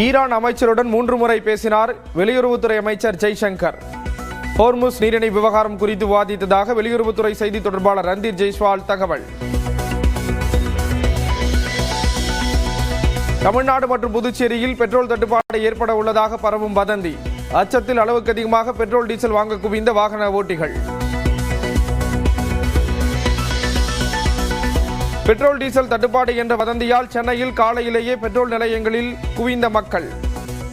Iran அமைச்சருடன் 3 முறை பேசினார் வெளியுறவுத்துறை அமைச்சர் ஜெய்சங்கர். ஹோர்முஸ் நீரிணை விவகாரம் குறித்து விவாதித்ததாக வெளியுறவுத்துறை செய்தி தொடர்பாளர் ரந்தீர் ஜெய்ஸ்வால் தகவல். தமிழ்நாடு மற்றும் புதுச்சேரியில் பெட்ரோல் தட்டுப்பாடு ஏற்பட உள்ளதாக பரவும் வதந்தி. அச்சத்தில் அளவுக்கு அதிகமாக பெட்ரோல் டீசல் வாங்க குவிந்த வாகன ஓட்டிகள். பெட்ரோல் டீசல் தட்டுப்பாடு என்ற வதந்தியால் சென்னையில் காலையிலேயே பெட்ரோல் நிலையங்களில் குவிந்த மக்கள்.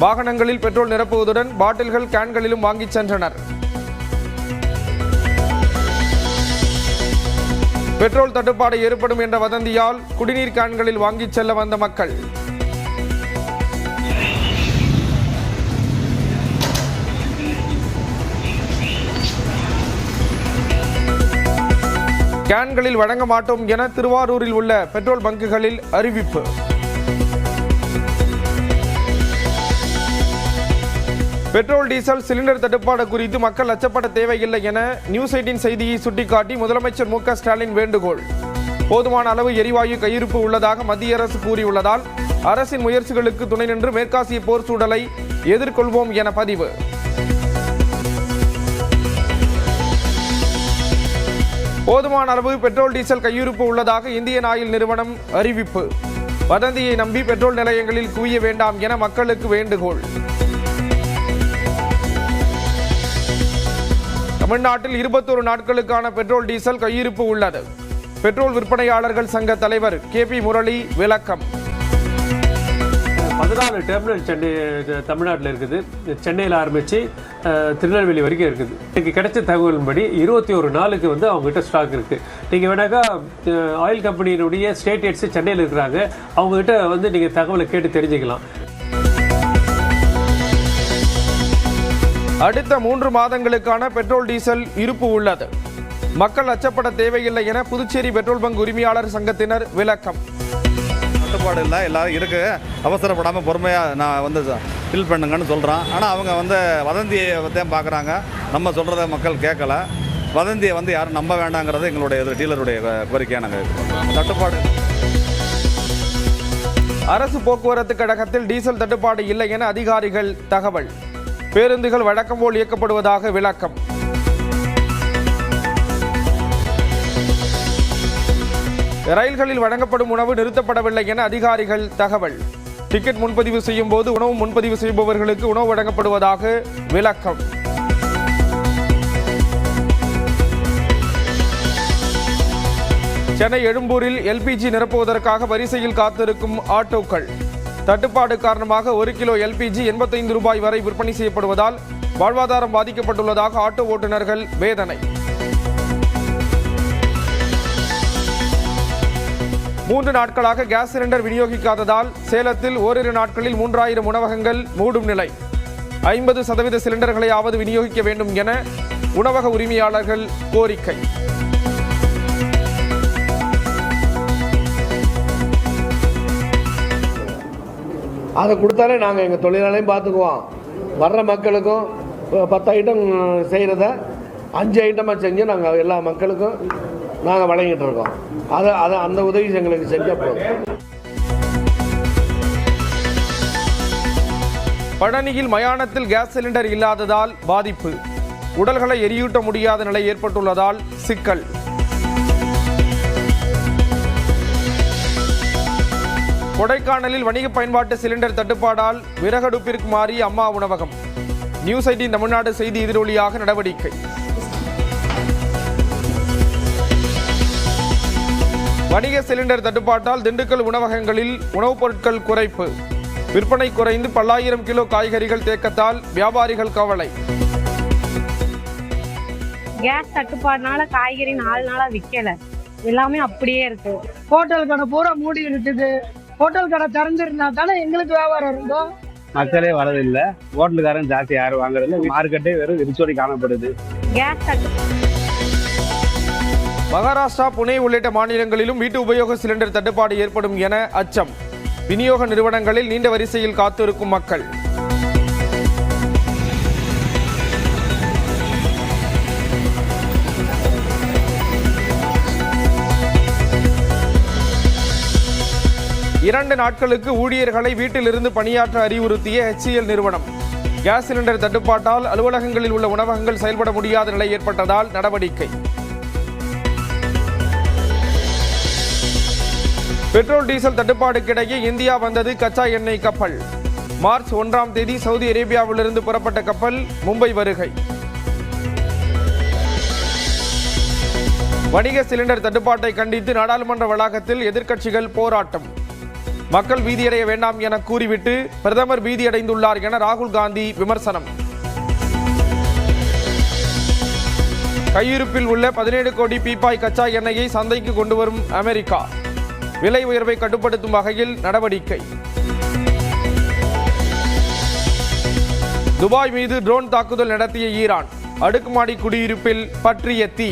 வாகனங்களில் பெட்ரோல் நிரப்புவதுடன் பாட்டில்கள் கேன்களிலும் வாங்கிச் சென்றனர். பெட்ரோல் தட்டுப்பாடு ஏற்படும் என்ற வதந்தியால் குடிநீர் கேன்களில் வாங்கிச் செல்ல வந்த மக்கள். கேன்களில் வழங்க மாட்டோம் என திருவாரூரில் உள்ள பெட்ரோல் பங்குகளில் அறிவிப்பு. பெட்ரோல் டீசல் சிலிண்டர் தட்டுப்பாடு குறித்து மக்கள் அச்சப்பட தேவையில்லை என நியூஸ் 18 செய்தியை சுட்டிக்காட்டி முதலமைச்சர் மு.க. ஸ்டாலின் வேண்டுகோள். போதுமான அளவு எரிவாயு கையிருப்பு உள்ளதாக மத்திய அரசு கூறியுள்ளதால் அரசின் முயற்சிகளுக்கு துணை நின்று மேற்காசிய போர் சூழலை எதிர்கொள்வோம் என பதிவு. போதுமான அளவு பெட்ரோல் டீசல் கையிருப்பு உள்ளதாக இந்தியன் ஆயில் நிறுவனம் அறிவிப்பு. வதந்தியை நம்பி பெட்ரோல் நிலையங்களில் குவிய வேண்டாம் என மக்களுக்கு வேண்டுகோள். தமிழ்நாட்டில் 21 நாட்களுக்கான பெட்ரோல் டீசல் கையிருப்பு உள்ளது. பெட்ரோல் விற்பனையாளர்கள் சங்க தலைவர் கே.பி. முரளி விளக்கம். 14 டெர்மினல் சென்னை தமிழ்நாட்டில் இருக்குது. சென்னையில் ஆரம்பித்து திருநெல்வேலி வரைக்கும் இருக்குது. இன்றைக்கி கிடைச்ச தகவலின்படி 21 நாளுக்கு அவங்ககிட்ட ஸ்டாக் இருக்குது. நீங்கள் வேணாக்கா ஆயில் கம்பெனியினுடைய ஸ்டேட் ஹெட்ஸு சென்னையில் இருக்கிறாங்க, அவங்ககிட்ட நீங்கள் தகவலை கேட்டு தெரிஞ்சுக்கலாம். அடுத்த 3 மாதங்களுக்கான பெட்ரோல் டீசல் இருப்பு உள்ளது. மக்கள் அச்சப்பட தேவையில்லை என புதுச்சேரி பெட்ரோல் பங்க் உரிமையாளர் சங்கத்தினர் விளக்கம். தட்டுப்பாடு இல்லை, எல்லாரும் இருக்கு, அவசரப்படாமல் பொறுமையாக நான் ஃபில் பண்ணுங்கன்னு சொல்கிறோம். ஆனால் அவங்க வதந்தியை தான் பார்க்குறாங்க. நம்ம சொல்கிறத மக்கள் கேட்கல. வதந்தியை யாரும் நம்ப வேண்டாங்கிறது எங்களுடைய டீலருடைய கோரிக்கையாக நாங்கள் தட்டுப்பாடு. அரசு போக்குவரத்து கழகத்தில் டீசல் தட்டுப்பாடு இல்லை என அதிகாரிகள் தகவல். பேருந்துகள் வழக்கம் போல் இயக்கப்படுவதாக விளக்கம். ரயில்களில் வழங்கப்படும் உணவு நிறுத்தப்படவில்லை என அதிகாரிகள் தகவல். டிக்கெட் முன்பதிவு செய்யும் போது உணவு முன்பதிவு செய்பவர்களுக்கு உணவு வழங்கப்படுவதாக விளக்கம். சென்னை எழும்பூரில் எல்பிஜி நிரப்புவதற்காக வரிசையில் காத்திருக்கும் ஆட்டோக்கள். தட்டுப்பாடு காரணமாக 1 கிலோ எல்பிஜி 85 ரூபாய் வரை விற்பனை செய்யப்படுவதால் வாழ்வாதாரம் பாதிக்கப்பட்டுள்ளதாக ஆட்டோ ஓட்டுநர்கள் வேதனை. 3 நாட்களாக கேஸ் சிலிண்டர் விநியோகிக்காததால் சேலத்தில் ஓரிரு நாட்களில் 3000 உணவகங்கள் மூடும் நிலை. 50% சிலிண்டர்களையாவது விநியோகிக்க வேண்டும் என உணவக உரிமையாளர்கள் கோரிக்கை. அதை கொடுத்தாலே நாங்கள் எங்கள் தொழிலாளையும் பார்த்துக்குவோம். வர்ற மக்களுக்கும் 10 ஐட்டம் செய்கிறத 5 ஐட்டமாக செஞ்சு நாங்கள் எல்லா மக்களுக்கும் நாங்கள் வழங்கிட்டு இருக்கோம். அதை அந்த உதவி எங்களுக்கு செஞ்சால் போதும். பழனியில் மயானத்தில் கேஸ் சிலிண்டர் இல்லாததால் பாதிப்பு. உடல்களை எரியூட்ட முடியாத நிலை ஏற்பட்டுள்ளதால் சிக்கல். கொடைக்கானலில் வணிக பயன்பாட்டு சிலிண்டர் தட்டுப்பாடால் விறகடுப்பிற்கு மாறிய அம்மா உணவகம். நியூஸ் 18 தமிழ்நாடு செய்தி எதிரொலியாக நடவடிக்கை. வணிக சிலிண்டர் தட்டுப்பாட்டால் திண்டுக்கல் உணவகங்களில் உணவுப் பொருட்கள் குறைப்பு. விற்பனை குறைந்து 10,000 கிலோ காய்கறிகள் தேக்கத்தால் வியாபாரிகள் கவலை. கேஸ் தட்டுப்பாடுனால காய்கறி 4 நாளா விற்கல, எல்லாமே அப்படியே இருக்கு. ஹோட்டல் கடை பூரா மூடி இருக்குது. ஹோட்டல் கடை திறந்திருந்தா தானே எங்களுக்கு வியாபாரம் இருந்தோம். மக்களே வரதில்லை, ஹோட்டலுக்காரன் ஜாஸ்தி யாரும் வாங்குறதில்லை, மார்க்கெட்டே வெறும் விரிச்சோடி காணப்படுது. மகாராஷ்டிரா, புனே உள்ளிட்ட மாநிலங்களிலும் வீட்டு உபயோக சிலிண்டர் தட்டுப்பாடு ஏற்படும் என அச்சம். விநியோக நிறுவனங்களில் நீண்ட வரிசையில் காத்திருக்கும் மக்கள். 2 நாட்களுக்கு ஊழியர்களை வீட்டிலிருந்து பணியாற்ற அறிவுறுத்திய HCL நிறுவனம். கேஸ் சிலிண்டர் தட்டுப்பாட்டால் அலுவலகங்களில் உள்ள உணவகங்கள் செயல்பட முடியாத நிலை ஏற்பட்டதால் நடவடிக்கை. பெட்ரோல் டீசல் தட்டுப்பாடுக்கிடையே இந்தியா வந்தது கச்சா எண்ணெய் கப்பல். மார்ச் 1ஆம் தேதி சவுதி அரேபியாவிலிருந்து புறப்பட்ட கப்பல் மும்பை வருகை. வணிக சிலிண்டர் தட்டுப்பாட்டை கண்டித்து நாடாளுமன்ற வளாகத்தில் எதிர்க்கட்சிகள் போராட்டம். மக்கள் பீதியடைய வேண்டாம் என கூறிவிட்டு பிரதமர் பீதியடைந்துள்ளார் என ராகுல் காந்தி விமர்சனம். கையிருப்பில் உள்ள 17 கோடி பீப்பாய் கச்சா எண்ணெயை சந்தைக்கு கொண்டு வரும் அமெரிக்கா. விலை உயர்வை கட்டுப்படுத்தும் வகையில் நடவடிக்கை. துபாய் மீது ட்ரோன் தாக்குதல் நடத்திய ஈரான். அடுக்குமாடி குடியிருப்பில் பற்றிய தீ.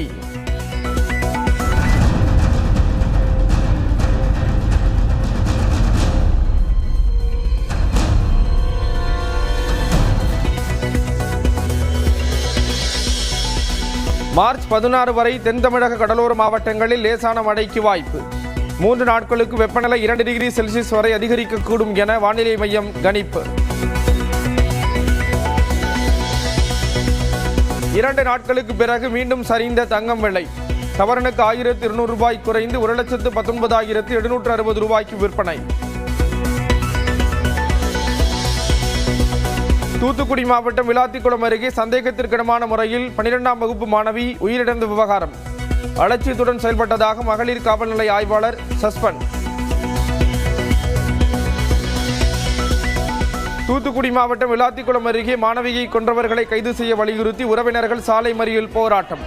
மார்ச் 16 வரை தென் தமிழக கடலோர மாவட்டங்களில் லேசான மழைக்கு வாய்ப்பு. 3 நாட்களுக்கு வெப்பநிலை 2 டிகிரி செல்சியஸ் வரை அதிகரிக்கக்கூடும் என வானிலை மையம் கணிப்பு. 2 நாட்களுக்கு பிறகு மீண்டும் சரிந்த தங்கம் விலை. சவரனுக்கு 1200 ரூபாய் குறைந்து 1,19,760 ரூபாய்க்கு விற்பனை. தூத்துக்குடி மாவட்டம் விளாத்திக்குளம் அருகே சந்தேகத்திற்கிடமான முறையில் 12ஆம் வகுப்பு மாணவி உயிரிழந்த விவகாரம். அலட்சியத்துடன் செயல்பட்டதாக மகளிர் காவல் நிலைய ஆய்வாளர் சஸ்பெண்ட். தூத்துக்குடி மாவட்டம் விளாத்திக்குளம் அருகே மாணவியை கொன்றவர்களை கைது செய்ய வலியுறுத்தி உறவினர்கள் சாலை மறியல் போராட்டம்.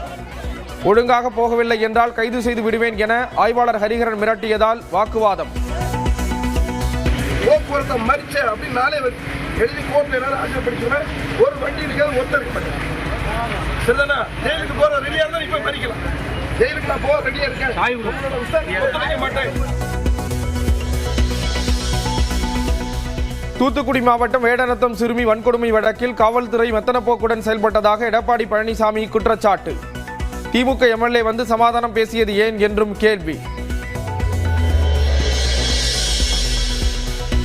ஒழுங்காக போகவில்லை என்றால் கைது செய்து விடுவேன் என ஆய்வாளர் ஹரிஹரன் மிரட்டியதால் வாக்குவாதம். போக்குவரத்தை மறிச்ச அப்படின்னாலே எழுதி கோர்ட்ல என்னால ஆஜர்படுத்துவேன். ஒரு வண்டி இருக்காது ஒருத்தருக்கு மாட்டேன். சரிதானா? ஜெயிலுக்கு போற ரெடியா இருந்தா இப்ப மறிக்கலாம். ஜெயிலுக்கு நான் போக ரெடியா இருக்கேன். ஒத்துழைக்க மாட்டேன். தூத்துக்குடி மாவட்டம் வேடநத்தம் சிறுமி வன்கொடுமை வழக்கில் காவல்துறை மெத்தனப்போக்குடன் செயல்பட்டதாக எடப்பாடி பழனிசாமி குற்றச்சாட்டு. திமுக MLA வந்து சமாதானம் பேசியது ஏன் என்றும் கேள்வி.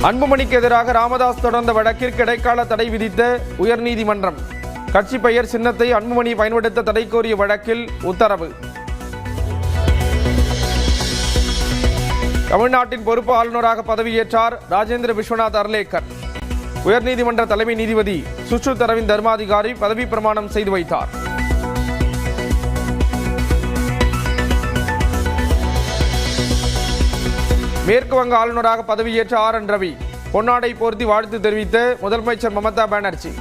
அன்புமணிக்கு எதிராக ராமதாஸ் தொடர்ந்த வழக்கிற்கு இடைக்கால தடை விதித்த உயர்நீதிமன்றம். கட்சி பெயர் சின்னத்தை அன்புமணி பயன்படுத்த தடை கோரிய வழக்கில் உத்தரவு. தமிழ்நாட்டின் பொறுப்பு ஆளுநராக பதவியேற்றார் ராஜேந்திர விஸ்வநாத் அர்லேக்கர். உயர்நீதிமன்ற தலைமை நீதிபதி சுஷ்ருத் அரவிந்த் தர்மாதிகாரி பதவி பிரமாணம் செய்து வைத்தார். மேற்கு வங்க ஆளுநராக பதவியேற்ற RN ரவி பொன்னாடை போர்த்தி வாழ்த்து தெரிவித்த முதலமைச்சர் மமதா பானர்ஜி.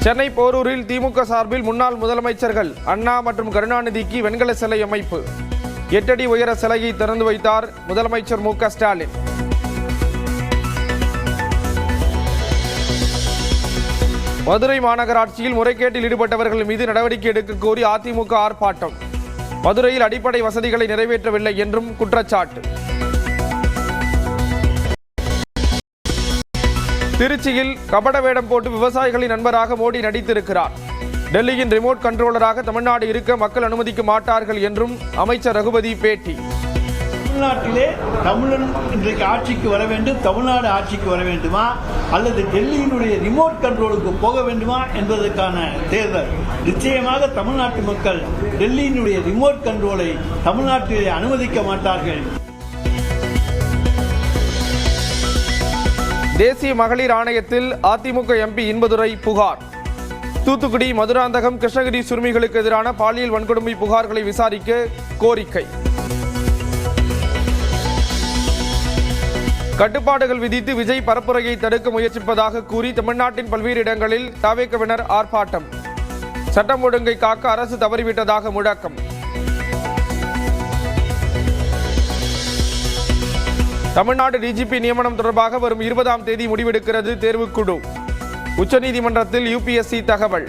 சென்னை போரூரில் திமுக சார்பில் முன்னாள் முதலமைச்சர்கள் அண்ணா மற்றும் கருணாநிதிக்கு வெண்கல சிலை அமைப்பு. 8 அடி உயர சிலையை திறந்து வைத்தார் முதலமைச்சர் மு க ஸ்டாலின். மதுரை மாநகராட்சியில் முறைகேட்டில் ஈடுபட்டவர்கள் மீது நடவடிக்கை எடுக்க கோரி அதிமுக ஆர்ப்பாட்டம். மதுரையில் அடிப்படை வசதிகளை நிறைவேற்றவில்லை என்றும் குற்றச்சாட்டு. திருச்சியில் கபட வேடம் போட்டு விவசாயிகளின் நண்பராக மோடி நடித்திருக்கிறார். டெல்லியின் ரிமோட் கண்ட்ரோலராக தமிழ்நாடு இருக்க மக்கள் அனுமதிக்க மாட்டார்கள் என்றும் அமைச்சர் ரகுபதி பேட்டி. தமிழ்நாட்டிலே தமிழன் இன்றைக்கு ஆட்சிக்கு வர வேண்டும், தமிழ்நாடு ஆட்சிக்கு வர வேண்டுமா அல்லது டெல்லியினுடைய ரிமோட் கண்ட்ரோலுக்கு போக வேண்டுமா என்பதற்கான தேர்தல். நிச்சயமாக தமிழ்நாட்டு மக்கள் டெல்லியினுடைய ரிமோட் கண்ட்ரோலை தமிழ்நாட்டிலே அனுமதிக்க மாட்டார்கள். தேசிய மகளிர் ஆணையத்தில் அதிமுக MP இன்பதுரை புகார். தூத்துக்குடி, மதுராந்தகம், கிருஷ்ணகிரி சிறுமிகளுக்கு எதிரான பாலியல் வன்கொடுமை புகார்களை விசாரிக்க கோரிக்கை. கட்டுப்பாடுகள் விதித்து விஜய் பரப்புரையை தடுக்க முயற்சிப்பதாக கூறி தமிழ்நாட்டின் பல்வேறு இடங்களில் தவேகவினர் ஆர்ப்பாட்டம். சட்டம் ஒழுங்கை காக்க அரசு தவறிவிட்டதாக முழக்கம். தமிழ்நாடு DGP நியமனம் தொடர்பாக வரும் 20ஆம் தேதி முடிவெடுக்கிறது தேர்வுக்குழு. உச்சநீதிமன்றத்தில் UPSC தகவல்.